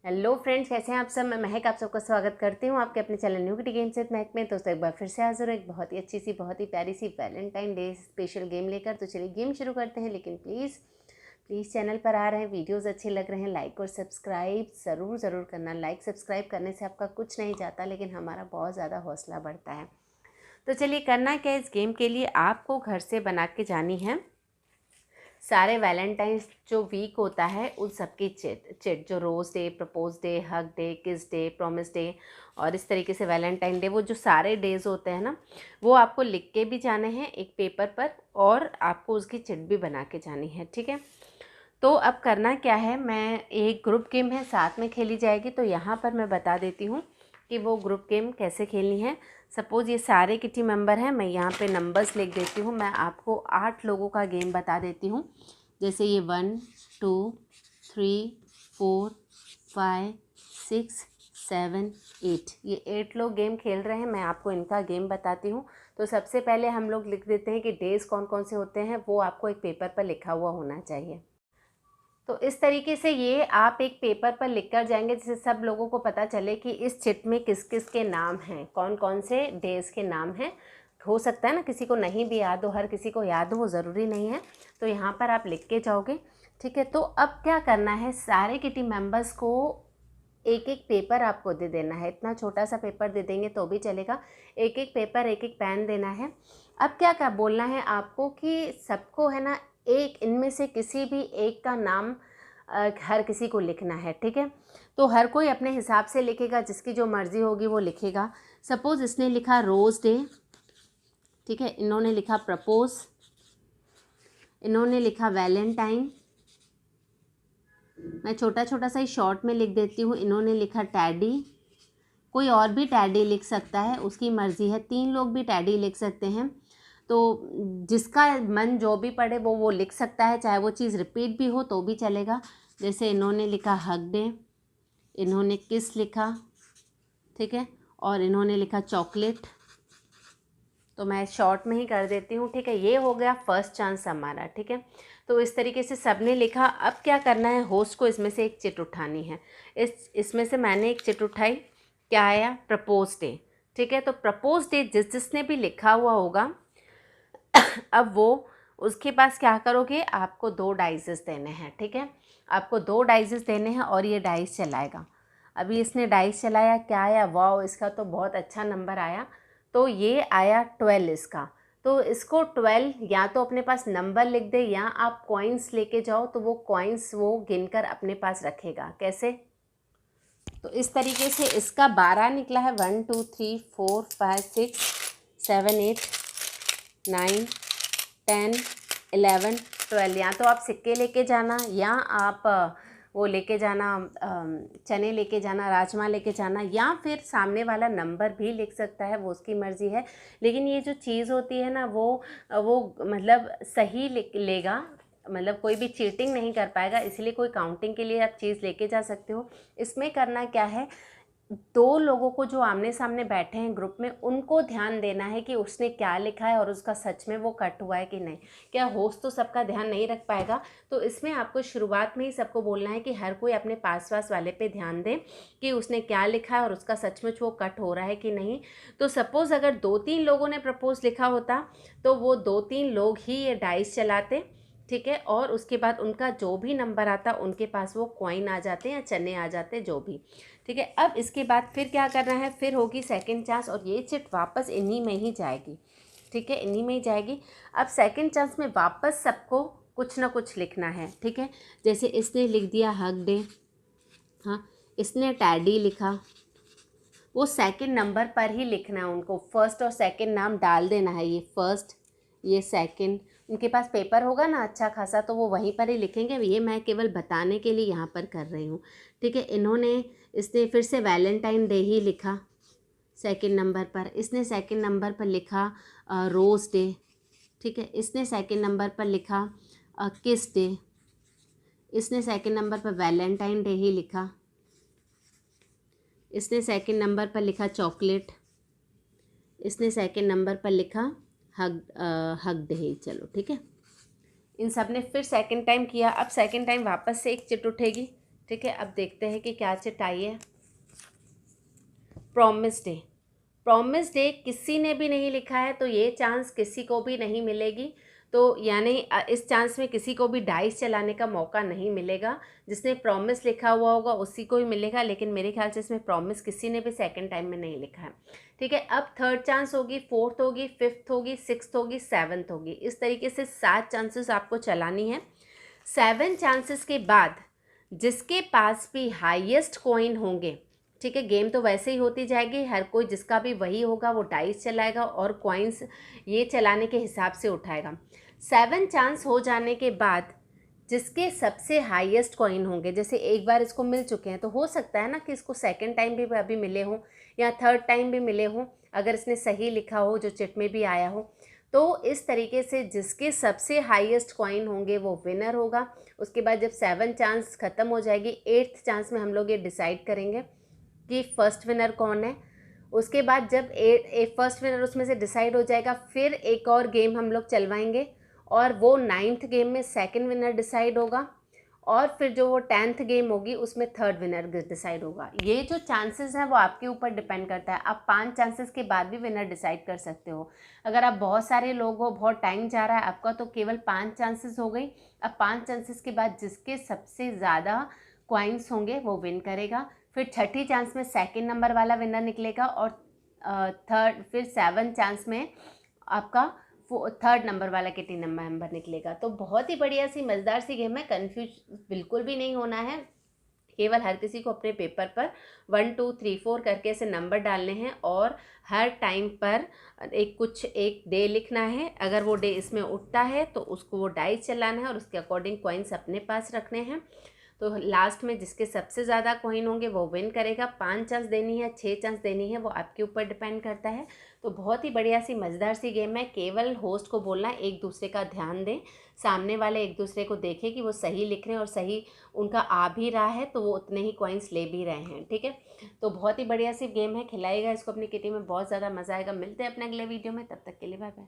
Hello friends, कैसे हैं आप सब। मैं महक आप सबका स्वागत करती हूँ आपके अपने channel new kitty games with महक में। दोस्तों एक बार फिर से हाजिर हूँ एक बहुत ही अच्छी सी, बहुत ही प्यारी सी वैलेंटाइन डे स्पेशल गेम लेकर। तो चलिए गेम शुरू करते हैं, लेकिन प्लीज़ चैनल पर आ रहे हैं, वीडियोस अच्छे लग रहे हैं, लाइक और सब्सक्राइब ज़रूर करना। लाइक सब्सक्राइब करने से आपका कुछ नहीं जाता, लेकिन हमारा बहुत ज़्यादा हौसला बढ़ता है। तो चलिए करना क्या है, इस गेम के लिए आपको घर से बना के जानी है सारे वैलेंटाइंस जो वीक होता है उन सबकी चिट जो Rose Day, Propose Day, Hug Day, Kiss Day, Promise Day और इस तरीके से वैलेंटाइन डे, वो जो सारे डेज़ होते हैं ना, वो आपको लिख के भी जाने हैं एक पेपर पर और आपको उसकी चिट भी बना के जानी है। ठीक है, तो अब करना क्या है, मैं एक ग्रुप गेम है साथ में खेली जाएगी, तो यहाँ पर मैं बता देती हूँ कि वो ग्रुप गेम कैसे खेलनी है। सपोज़ ये सारे किटी मेंबर हैं, मैं यहाँ पे नंबर्स लिख देती हूँ। मैं आपको 8 लोगों का गेम बता देती हूँ। जैसे ये 1 2 3 4 5 6 7 8, ये 8 लोग गेम खेल रहे हैं। मैं आपको इनका गेम बताती हूँ। तो सबसे पहले हम लोग लिख देते हैं कि डेज़ कौन कौन से होते हैं, वो आपको एक पेपर पर लिखा हुआ होना चाहिए। तो इस तरीके से ये आप एक पेपर पर लिख कर जाएंगे, जिससे सब लोगों को पता चले कि इस चिट में किस किस के नाम हैं, कौन कौन से डेज़ के नाम हैं। हो सकता है ना किसी को नहीं भी याद हो, हर किसी को याद हो, वो ज़रूरी नहीं है। तो यहाँ पर आप लिख के जाओगे। ठीक है, तो अब क्या करना है, सारे किटी मेंबर्स को एक एक पेपर आपको दे देना है। इतना छोटा सा पेपर दे देंगे तो भी चलेगा। एक एक पेपर, एक एक पेन देना है। अब क्या क्या बोलना है आपको कि सबको है ना, एक इनमें से किसी भी एक का नाम हर किसी को लिखना है। ठीक है, तो हर कोई अपने हिसाब से लिखेगा, जिसकी जो मर्ज़ी होगी वो लिखेगा। सपोज़ इसने लिखा रोज़ डे, ठीक है, इन्होंने लिखा प्रपोज, इन्होंने लिखा वैलेंटाइन, मैं छोटा छोटा सा ही शॉर्ट में लिख देती हूँ, इन्होंने लिखा टैडी। कोई और भी टैडी लिख सकता है, उसकी मर्ज़ी है। 3 लोग भी टैडी लिख सकते हैं। तो जिसका मन जो भी पड़े वो लिख सकता है, चाहे वो चीज़ रिपीट भी हो तो भी चलेगा। जैसे इन्होंने लिखा हग डे, इन्होंने किस लिखा, ठीक है, और इन्होंने लिखा चॉकलेट। तो मैं शॉर्ट में ही कर देती हूँ। ठीक है, ये हो गया फर्स्ट चांस हमारा। ठीक है, तो इस तरीके से सबने लिखा। अब क्या करना है, होस्ट को इसमें से एक चिट उठानी है। इसमें से मैंने एक चिट उठाई, क्या आया, प्रपोज डे। ठीक है, तो प्रपोज डे जिसने भी लिखा हुआ होगा, अब वो उसके पास क्या करोगे, आपको 2 डाइसेस देने हैं। ठीक है, आपको 2 डाइसेस देने हैं और ये डाइस चलाएगा। अभी इसने डाइस चलाया, क्या आया, वाओ, इसका तो बहुत अच्छा नंबर आया। तो ये आया 12 इसका। तो इसको 12 या तो अपने पास नंबर लिख दे, या आप कॉइन्स लेके जाओ, तो वो कॉइन्स वो गिनकर अपने पास रखेगा। कैसे, तो इस तरीके से इसका 12 निकला है। 1 2 3 4 5 6 7 8 9 10 11 12। या तो आप सिक्के लेके जाना, या आप वो लेके जाना, चने लेके जाना, राजमा लेके जाना, या फिर सामने वाला नंबर भी लिख सकता है, वो उसकी मर्ज़ी है। लेकिन ये जो चीज़ होती है ना, वो मतलब सही लेगा, मतलब कोई भी चीटिंग नहीं कर पाएगा। इसलिए कोई काउंटिंग के लिए आप चीज़ लेके जा सकते हो। इसमें करना क्या है, 2 लोगों को जो आमने सामने बैठे हैं ग्रुप में, उनको ध्यान देना है कि उसने क्या लिखा है और उसका सच में वो कट हुआ है कि नहीं। क्या होस्ट तो सबका ध्यान नहीं रख पाएगा, तो इसमें आपको शुरुआत में ही सबको बोलना है कि हर कोई अपने पास वाले पे ध्यान दे कि उसने क्या लिखा है और उसका सचमुच वो कट हो रहा है कि नहीं। तो सपोज़ अगर 2-3 लोगों ने प्रपोज लिखा होता, तो वो 2-3 लोग ही ये डाइस चलाते। ठीक है, और उसके बाद उनका जो भी नंबर आता उनके पास वो कॉइन आ जाते या चने आ जाते, जो भी। ठीक है, अब इसके बाद फिर क्या करना है, फिर होगी सेकंड चांस, और ये चिट वापस इन्हीं में ही जाएगी। ठीक है, इन्हीं में ही जाएगी। अब सेकंड चांस में वापस सबको कुछ ना कुछ लिखना है। ठीक है, जैसे इसने लिख दिया हग डे, हाँ, इसने टैडी लिखा, वो सेकंड नंबर पर ही लिखना है उनको। फर्स्ट और सेकंड नाम डाल देना है, ये फर्स्ट, ये सेकंड। उनके पास पेपर होगा ना अच्छा खासा, तो वो वहीं पर ही लिखेंगे। ये मैं केवल बताने के लिए यहाँ पर कर रही हूँ। ठीक है, इसने फिर से वैलेंटाइन डे ही लिखा सेकंड नंबर पर। इसने सेकंड नंबर पर लिखा रोज़ डे। ठीक है, इसने सेकंड नंबर पर लिखा किस डे। इसने सेकंड नंबर पर वैलेंटाइन डे ही लिखा। इसने सेकंड नंबर पर लिखा चॉकलेट। इसने सेकंड नंबर पर लिखा हग डे। चलो ठीक है, इन सब ने फिर सेकंड टाइम किया। अब सेकंड टाइम वापस से एक चिट उठेगी। ठीक है, अब देखते हैं कि क्या चिट आई है। प्रॉमिस डे, प्रॉमिस डे किसी ने भी नहीं लिखा है, तो ये चांस किसी को भी नहीं मिलेगी। तो यानी इस चांस में किसी को भी डाइस चलाने का मौका नहीं मिलेगा। जिसने प्रॉमिस लिखा हुआ होगा उसी को ही मिलेगा, लेकिन मेरे ख्याल से इसमें प्रॉमिस किसी ने भी सेकंड टाइम में नहीं लिखा है। ठीक है, अब थर्ड चांस होगी, फोर्थ होगी, फिफ्थ होगी, सिक्स्थ होगी, सेवन्थ होगी। इस तरीके से 7 चांसेस आपको चलानी है। 7 चांसेस के बाद जिसके पास भी हाईएस्ट कॉइन होंगे, ठीक है, गेम तो वैसे ही होती जाएगी, हर कोई जिसका भी वही होगा वो डाइस चलाएगा और कॉइन्स ये चलाने के हिसाब से उठाएगा। 7 चांस हो जाने के बाद जिसके सबसे हाईएस्ट कॉइन होंगे, जैसे एक बार इसको मिल चुके हैं तो हो सकता है ना कि इसको सेकंड टाइम भी अभी मिले हों या थर्ड टाइम भी मिले हों, अगर इसने सही लिखा हो जो चिट में भी आया हो। तो इस तरीके से जिसके सबसे हाईएस्ट कॉइन होंगे वो विनर होगा। उसके बाद जब 7 चांस ख़त्म हो जाएगी, 8th चांस में हम लोग ये डिसाइड करेंगे कि फर्स्ट विनर कौन है। उसके बाद जब फर्स्ट विनर उसमें से डिसाइड हो जाएगा, फिर एक और गेम हम लोग चलवाएंगे और वो 9th गेम में सेकंड विनर डिसाइड होगा और फिर जो वो 10th गेम होगी उसमें थर्ड विनर डिसाइड होगा। ये जो चांसेस हैं वो आपके ऊपर डिपेंड करता है। आप 5 चांसेस के बाद भी विनर डिसाइड कर सकते हो। अगर आप बहुत सारे लोग हो, बहुत टाइम जा रहा है आपका, तो केवल 5 चांसेस हो गई। अब 5 चांसेस के बाद जिसके सबसे ज़्यादा कॉइन्स होंगे वो विन करेगा। फिर छठी चांस में सेकंड नंबर वाला विनर निकलेगा और थर्ड, फिर 7 चांस में आपका थर्ड नंबर वाला किटी नंबर निकलेगा। तो बहुत ही बढ़िया सी मज़ेदार सी गेम है, कंफ्यूज बिल्कुल भी नहीं होना है। केवल हर किसी को अपने पेपर पर 1 2 3 4 करके ऐसे नंबर डालने हैं और हर टाइम पर एक डे लिखना है। अगर वो डे इसमें उठता है तो उसको वो डाइस चलाना है और उसके अकॉर्डिंग कॉइन्स अपने पास रखने हैं। तो लास्ट में जिसके सबसे ज़्यादा कॉइन होंगे वो विन करेगा। 5 चांस देनी है, 6 चांस देनी है, वो आपके ऊपर डिपेंड करता है। तो बहुत ही बढ़िया सी मज़ेदार सी गेम है। केवल होस्ट को बोलना है एक दूसरे का ध्यान दें, सामने वाले एक दूसरे को देखें कि वो सही लिख रहे हैं और सही उनका आ भी रहा है तो वो उतने ही कॉइन्स ले भी रहे हैं। ठीक है, तो बहुत ही बढ़िया सी गेम है, खिलाएगा इसको अपनी किटी में, बहुत ज़्यादा मज़ा आएगा। मिलते हैं अपने अगले वीडियो में, तब तक के लिए बाय बाय।